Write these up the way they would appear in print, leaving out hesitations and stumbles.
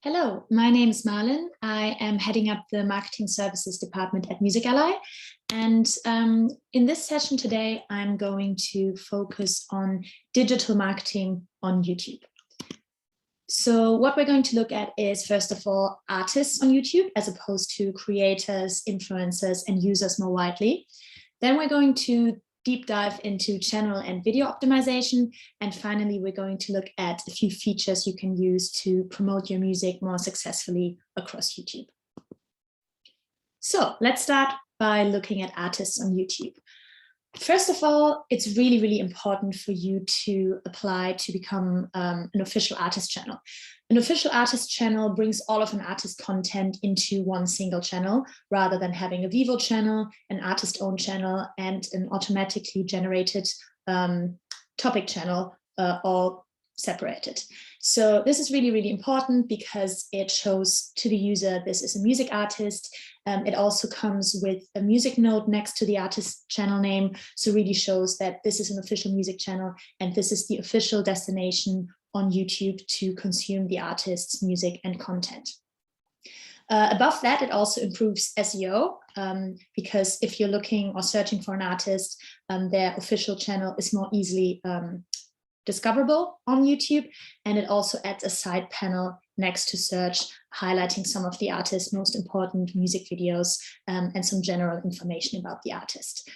Hello, my name is Marlin. I am heading up the Marketing Services Department at Music Ally. And in this session today, I'm going to focus on digital marketing on YouTube. So what we're going to look at is, first of all, artists on YouTube, as opposed to creators, influencers, and users more widely. Then we're going to deep dive into channel and video optimization. And finally, we're going to look at a few features you can use to promote your music more successfully across YouTube. So let's start by looking at artists on YouTube. First of all, it's really, really important for you to apply to become an official artist channel. An official artist channel brings all of an artist content into one single channel, rather than having a Vivo channel, an artist-owned channel, and an automatically generated topic channel, all separated. So this is really, really important because it shows to the user this is a music artist. It also comes with a music note next to the artist channel name, so really shows that this is an official music channel and this is the official destination on YouTube to consume the artist's music and content. Above that, it also improves SEO because if you're looking or searching for an artist, their official channel is more easily discoverable on YouTube, and it also adds a side panel next to search, highlighting some of the artist's most important music videos and some general information about the artist.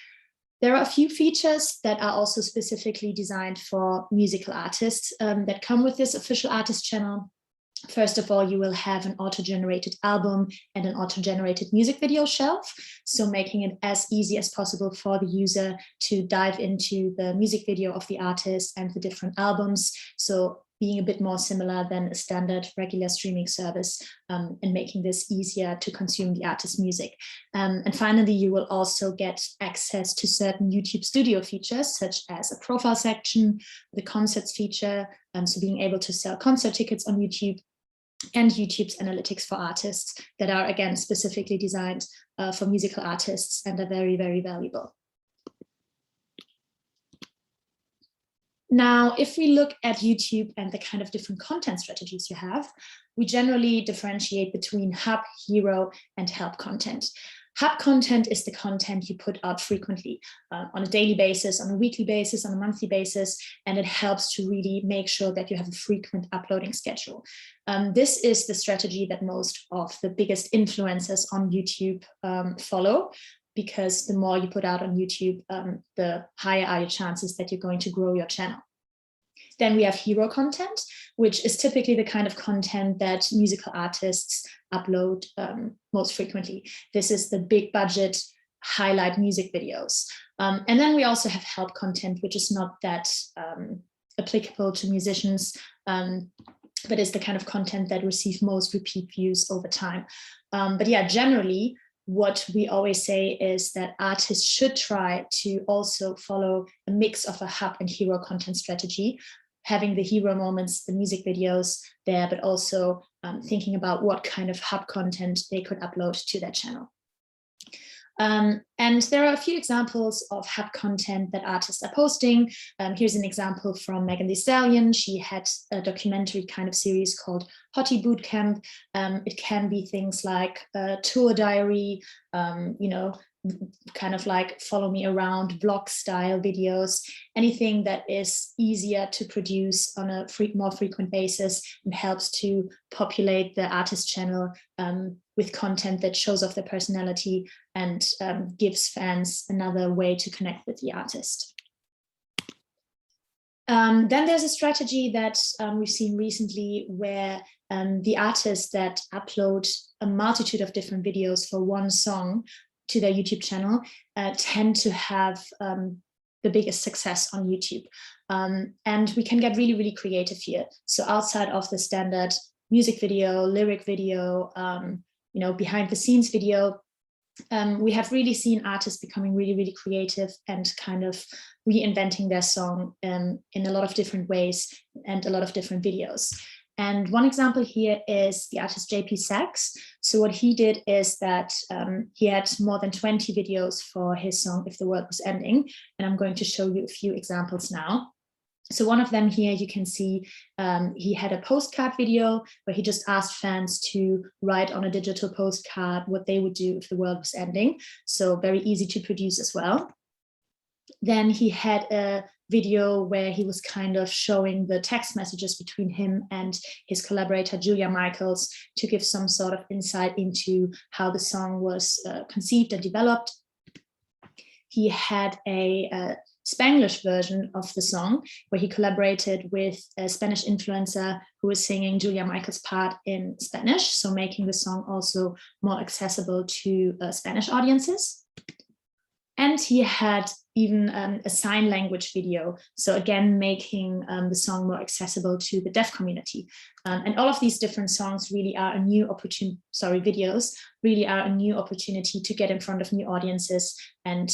There are a few features that are also specifically designed for musical artists that come with this official artist channel. First of all, you will have an auto-generated album and an auto-generated music video shelf, so making it as easy as possible for the user to dive into the music video of the artist and the different albums, so being a bit more similar than a standard regular streaming service and making this easier to consume the artist's music. And finally, you will also get access to certain YouTube Studio features, such as a profile section, the concerts feature, so being able to sell concert tickets on YouTube, and YouTube's analytics for artists that are, again, specifically designed for musical artists and are very, very valuable. Now, if we look at YouTube and the kind of different content strategies you have, we generally differentiate between hub, hero, and help content. Hub content is the content you put out frequently on a daily basis, on a weekly basis, on a monthly basis, and it helps to really make sure that you have a frequent uploading schedule. This is the strategy that most of the biggest influencers on YouTube follow, because the more you put out on YouTube, the higher are your chances that you're going to grow your channel. Then we have hero content, which is typically the kind of content that musical artists upload most frequently. This is the big budget highlight music videos. And then we also have help content, which is not that applicable to musicians, but is the kind of content that receive most repeat views over time. But yeah, generally, what we always say is that artists should try to also follow a mix of a hub and hero content strategy, having the hero moments, the music videos there, but also thinking about what kind of hub content they could upload to their channel. And there are a few examples of hub content that artists are posting. Here's an example from Megan Thee Stallion. She had a documentary kind of series called Hottie Bootcamp. It can be things like a tour diary, you know, kind of like follow me around vlog style videos, anything that is easier to produce on a more frequent basis and helps to populate the artist channel with content that shows off their personality and gives fans another way to connect with the artist. Then there's a strategy that we've seen recently where the artists that upload a multitude of different videos for one song to their YouTube channel tend to have the biggest success on YouTube. And we can get really, really creative here. So outside of the standard music video, lyric video, you know, behind the scenes video, we have really seen artists becoming really, really creative and kind of reinventing their song in a lot of different ways and a lot of different videos. And one example here is the artist JP Saxe. So what he did is that he had more than 20 videos for his song If the World Was Ending. And I'm going to show you a few examples now. So one of them here, you can see he had a postcard video where he just asked fans to write on a digital postcard what they would do if the world was ending. So very easy to produce as well. Then he had a video where he was kind of showing the text messages between him and his collaborator, Julia Michaels, to give some sort of insight into how the song was conceived and developed. He had a Spanglish version of the song where he collaborated with a Spanish influencer who was singing Julia Michaels' part in Spanish, so making the song also more accessible to Spanish audiences. And he had even a sign language video, so again making the song more accessible to the deaf community. And all of these different songs really are a new opportunity, videos really are a new opportunity to get in front of new audiences and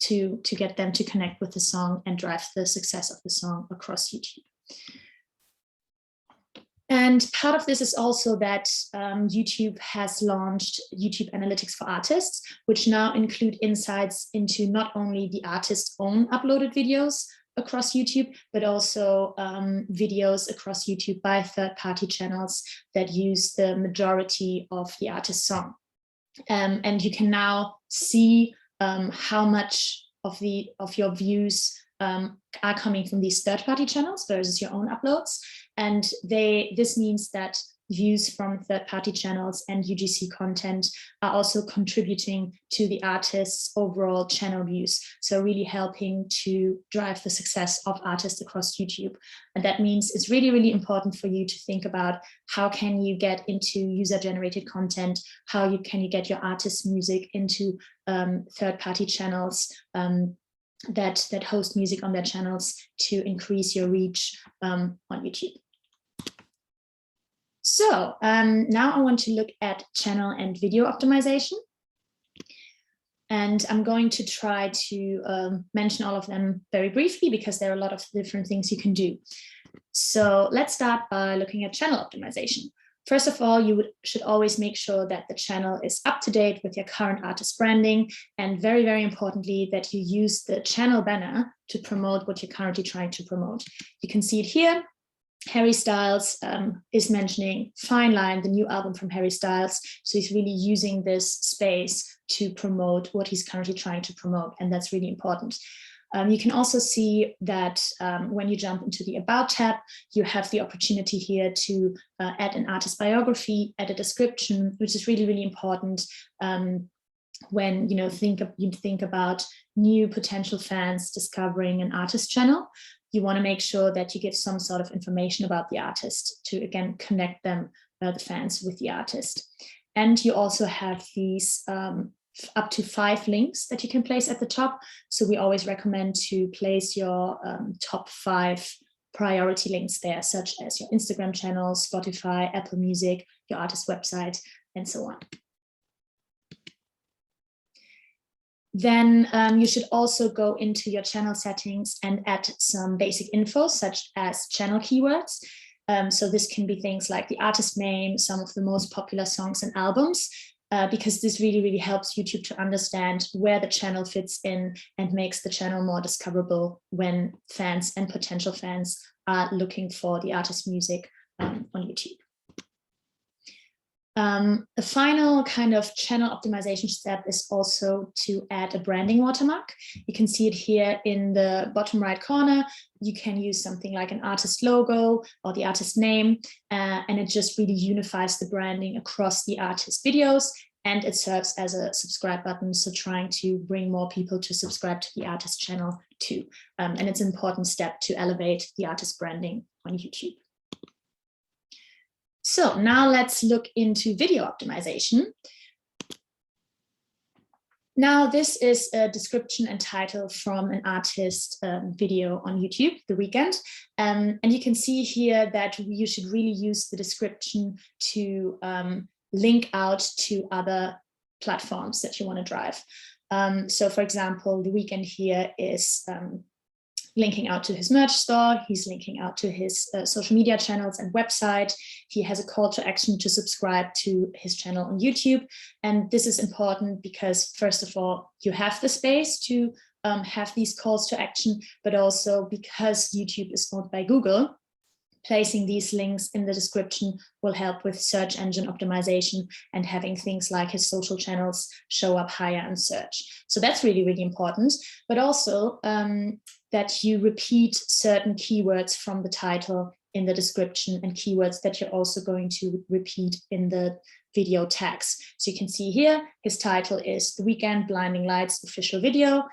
to get them to connect with the song and drive the success of the song across YouTube. And part of this is also that YouTube has launched YouTube Analytics for Artists, which now include insights into not only the artist's own uploaded videos across YouTube, but also videos across YouTube by third-party channels that use the majority of the artist's song. And you can now see how much of your views are coming from these third-party channels versus your own uploads. And this means that views from third-party channels and UGC content are also contributing to the artist's overall channel views. So really helping to drive the success of artists across YouTube. And that means it's really, really important for you to think about how can you get into user-generated content, can you get your artist's music into third-party channels that host music on their channels to increase your reach on YouTube. So now I want to look at channel and video optimization. And I'm going to try to mention all of them very briefly because there are a lot of different things you can do. So let's start by looking at channel optimization. First of all, you should always make sure that the channel is up to date with your current artist branding, and very, very importantly, that you use the channel banner to promote what you're currently trying to promote. You can see it here. Harry Styles is mentioning Fine Line, the new album from Harry Styles. So he's really using this space to promote what he's currently trying to promote, and that's really important. You can also see that when you jump into the About tab, you have the opportunity here to add an artist biography, add a description, which is really, really important when you think about new potential fans discovering an artist channel. You want to make sure that you give some sort of information about the artist to, again, connect them, the fans, with the artist. And you also have these up to 5 links that you can place at the top. So we always recommend to place your top 5 priority links there, such as your Instagram channel, Spotify, Apple Music, your artist website, and so on. Then you should also go into your channel settings and add some basic info, such as channel keywords. So this can be things like the artist name, some of the most popular songs and albums, because this really, really helps YouTube to understand where the channel fits in and makes the channel more discoverable when fans and potential fans are looking for the artist's music on YouTube. A final kind of channel optimization step is also to add a branding watermark. You can see it here in the bottom right corner. You can use something like an artist logo or the artist name, and it just really unifies the branding across the artist videos, and it serves as a subscribe button, so trying to bring more people to subscribe to the artist channel too. And it's an important step to elevate the artist branding on YouTube. So now let's look into video optimization. Now this is a description and title from an artist video on YouTube, The Weeknd. And you can see here that you should really use the description to link out to other platforms that you want to drive. So for example, The Weeknd here is linking out to his merch store. He's linking out to his social media channels and website. He has a call to action to subscribe to his channel on YouTube. And this is important because, first of all, you have the space to have these calls to action, but also because YouTube is owned by Google, placing these links in the description will help with search engine optimization and having things like his social channels show up higher in search. So that's really, really important, but also that you repeat certain keywords from the title in the description and keywords that you're also going to repeat in the video tags. So you can see here, his title is The Weeknd Blinding Lights official video.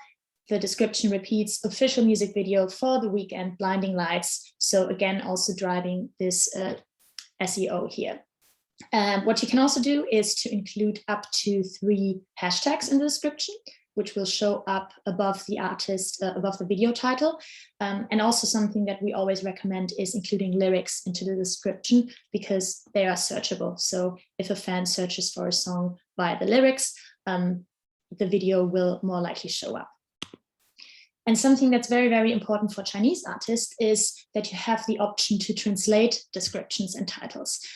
The description repeats official music video for The Weeknd Blinding Lights. So again, also driving this SEO here. What you can also do is to include up to 3 hashtags in the description, which will show up above the artist, above the video title. And also something that we always recommend is including lyrics into the description because they are searchable. So if a fan searches for a song via the lyrics, the video will more likely show up. And something that's very, very important for Chinese artists is that you have the option to translate descriptions and titles.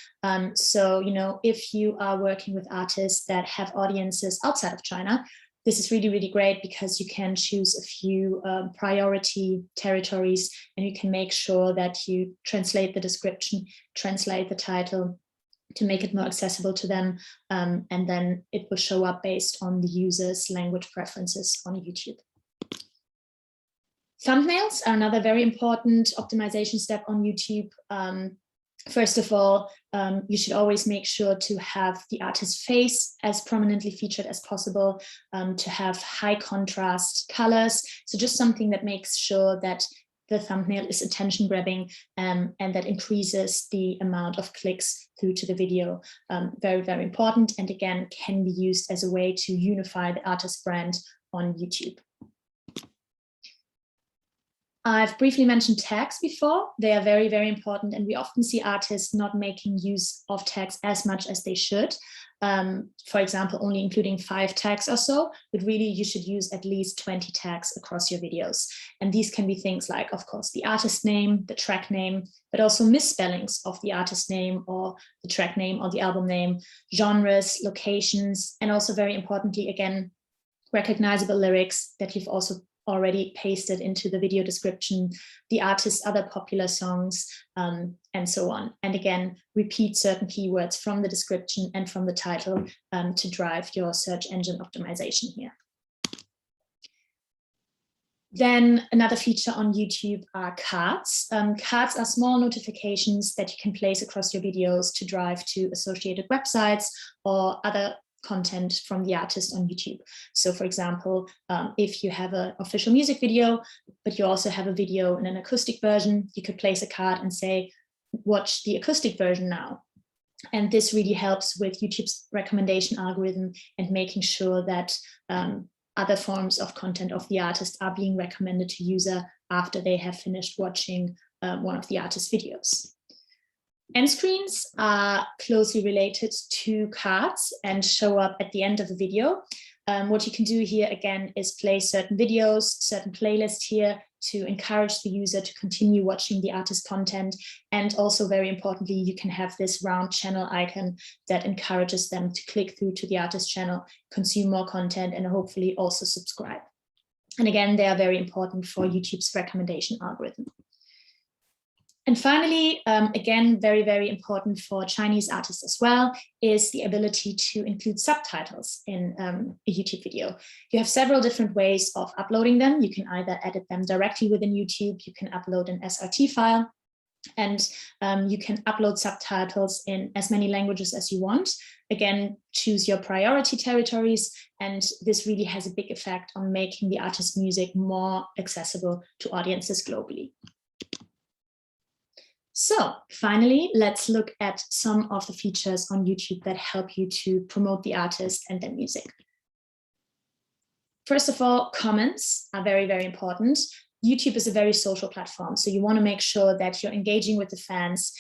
So, you know, if you are working with artists that have audiences outside of China, this is really, really great because you can choose a few priority territories and you can make sure that you translate the description, translate the title to make it more accessible to them. And then it will show up based on the user's language preferences on YouTube. Thumbnails are another very important optimization step on YouTube. First of all, you should always make sure to have the artist's face as prominently featured as possible, to have high contrast colors. So just something that makes sure that the thumbnail is attention grabbing and that increases the amount of clicks through to the video. Very, very important. And again, can be used as a way to unify the artist brand on YouTube. I've briefly mentioned tags before. They are very, very important, and we often see artists not making use of tags as much as they should. For example, only including 5 tags or so, but really you should use at least 20 tags across your videos. And these can be things like, of course, the artist name, the track name, but also misspellings of the artist name or the track name or the album name, genres, locations, and also very importantly, again, recognizable lyrics that you've also already pasted into the video description, the artist's other popular songs, and so on. And again, repeat certain keywords from the description and from the title to drive your search engine optimization here. Then another feature on YouTube are cards. Cards are small notifications that you can place across your videos to drive to associated websites or other content from the artist on YouTube. So for example, if you have an official music video, but you also have a video in an acoustic version, you could place a card and say, watch the acoustic version now. And this really helps with YouTube's recommendation algorithm and making sure that other forms of content of the artist are being recommended to user after they have finished watching one of the artist's videos. End screens are closely related to cards and show up at the end of the video. What you can do here again is play certain videos, certain playlists here to encourage the user to continue watching the artist content. And also very importantly, you can have this round channel icon that encourages them to click through to the artist channel, consume more content, and hopefully also subscribe. And again, they are very important for YouTube's recommendation algorithm. And finally, again, very, very important for Chinese artists as well, is the ability to include subtitles in a YouTube video. You have several different ways of uploading them. You can either edit them directly within YouTube, you can upload an SRT file, and you can upload subtitles in as many languages as you want. Again, choose your priority territories, and this really has a big effect on making the artist's music more accessible to audiences globally. So finally, let's look at some of the features on YouTube that help you to promote the artist and their music. First of all, comments are very, very important. YouTube is a very social platform, so you want to make sure that you're engaging with the fans.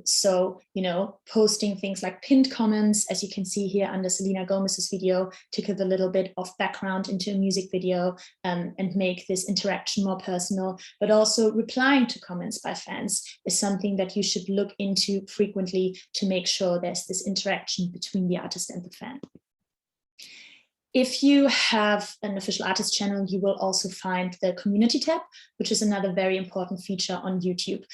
So, you know, posting things like pinned comments, as you can see here under Selena Gomez's video, to give a little bit of background into a music video and make this interaction more personal. But also replying to comments by fans is something that you should look into frequently to make sure there's this interaction between the artist and the fan. If you have an official artist channel, you will also find the community tab, which is another very important feature on YouTube.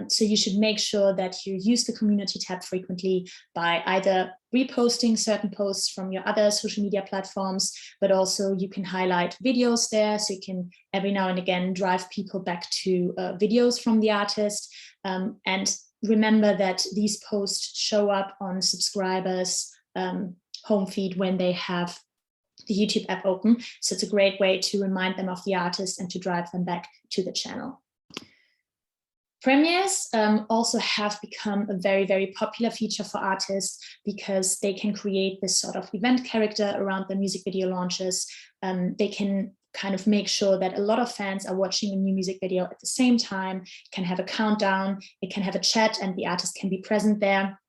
So you should make sure that you use the community tab frequently by either reposting certain posts from your other social media platforms, but also you can highlight videos there. So you can every now and again drive people back to videos from the artist. And remember that these posts show up on subscribers' home feed when they have the YouTube app open. So it's a great way to remind them of the artist and to drive them back to the channel. Premieres also have become a very, very popular feature for artists because they can create this sort of event character around their music video launches. They can kind of make sure that a lot of fans are watching a new music video at the same time, can have a countdown, it can have a chat, and the artist can be present there.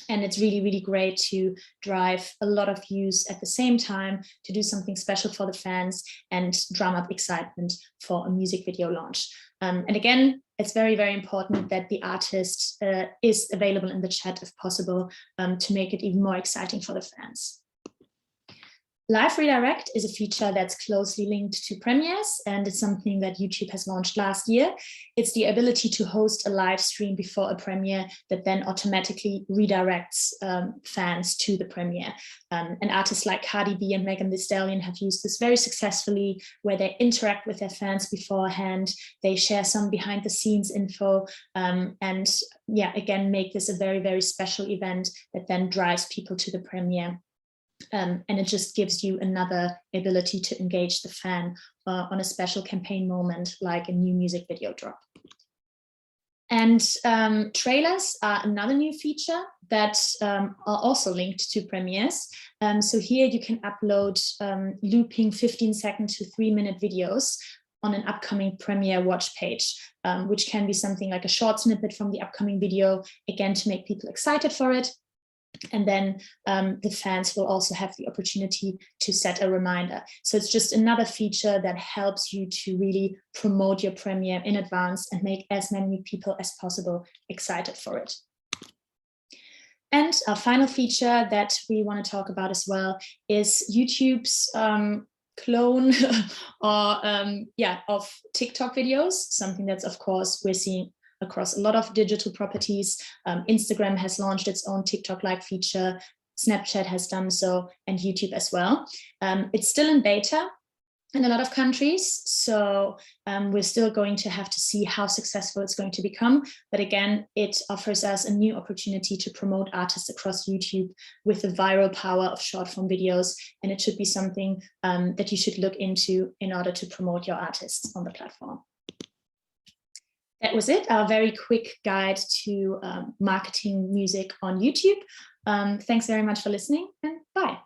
And it's really, really great to drive a lot of views at the same time, to do something special for the fans and drum up excitement for a music video launch. And again, it's very, very important that the artist is available in the chat if possible, to make it even more exciting for the fans. Live redirect is a feature that's closely linked to premieres, and it's something that YouTube has launched last year. It's the ability to host a live stream before a premiere that then automatically redirects fans to the premiere. And artists like Cardi B and Megan Thee Stallion have used this very successfully, where they interact with their fans beforehand, they share some behind the scenes info, and yeah, again, make this a very, very special event that then drives people to the premiere. And it just gives you another ability to engage the fan on a special campaign moment, like a new music video drop. And trailers are another new feature that are also linked to premieres. So here you can upload looping 15-second to 3-minute videos on an upcoming premiere watch page, which can be something like a short snippet from the upcoming video, again, to make people excited for it. And then the fans will also have the opportunity to set a reminder. So it's just another feature that helps you to really promote your premiere in advance and make as many people as possible excited for it. And our final feature that we want to talk about as well is YouTube's clone of TikTok videos, something that's, of course, we're seeing across a lot of digital properties. Instagram has launched its own TikTok-like feature, Snapchat has done so, and YouTube as well. It's still in beta in a lot of countries, so we're still going to have to see how successful it's going to become. But again, it offers us a new opportunity to promote artists across YouTube with the viral power of short-form videos, and it should be something that you should look into in order to promote your artists on the platform. That was it, our very quick guide to marketing music on YouTube. Thanks very much for listening, and bye.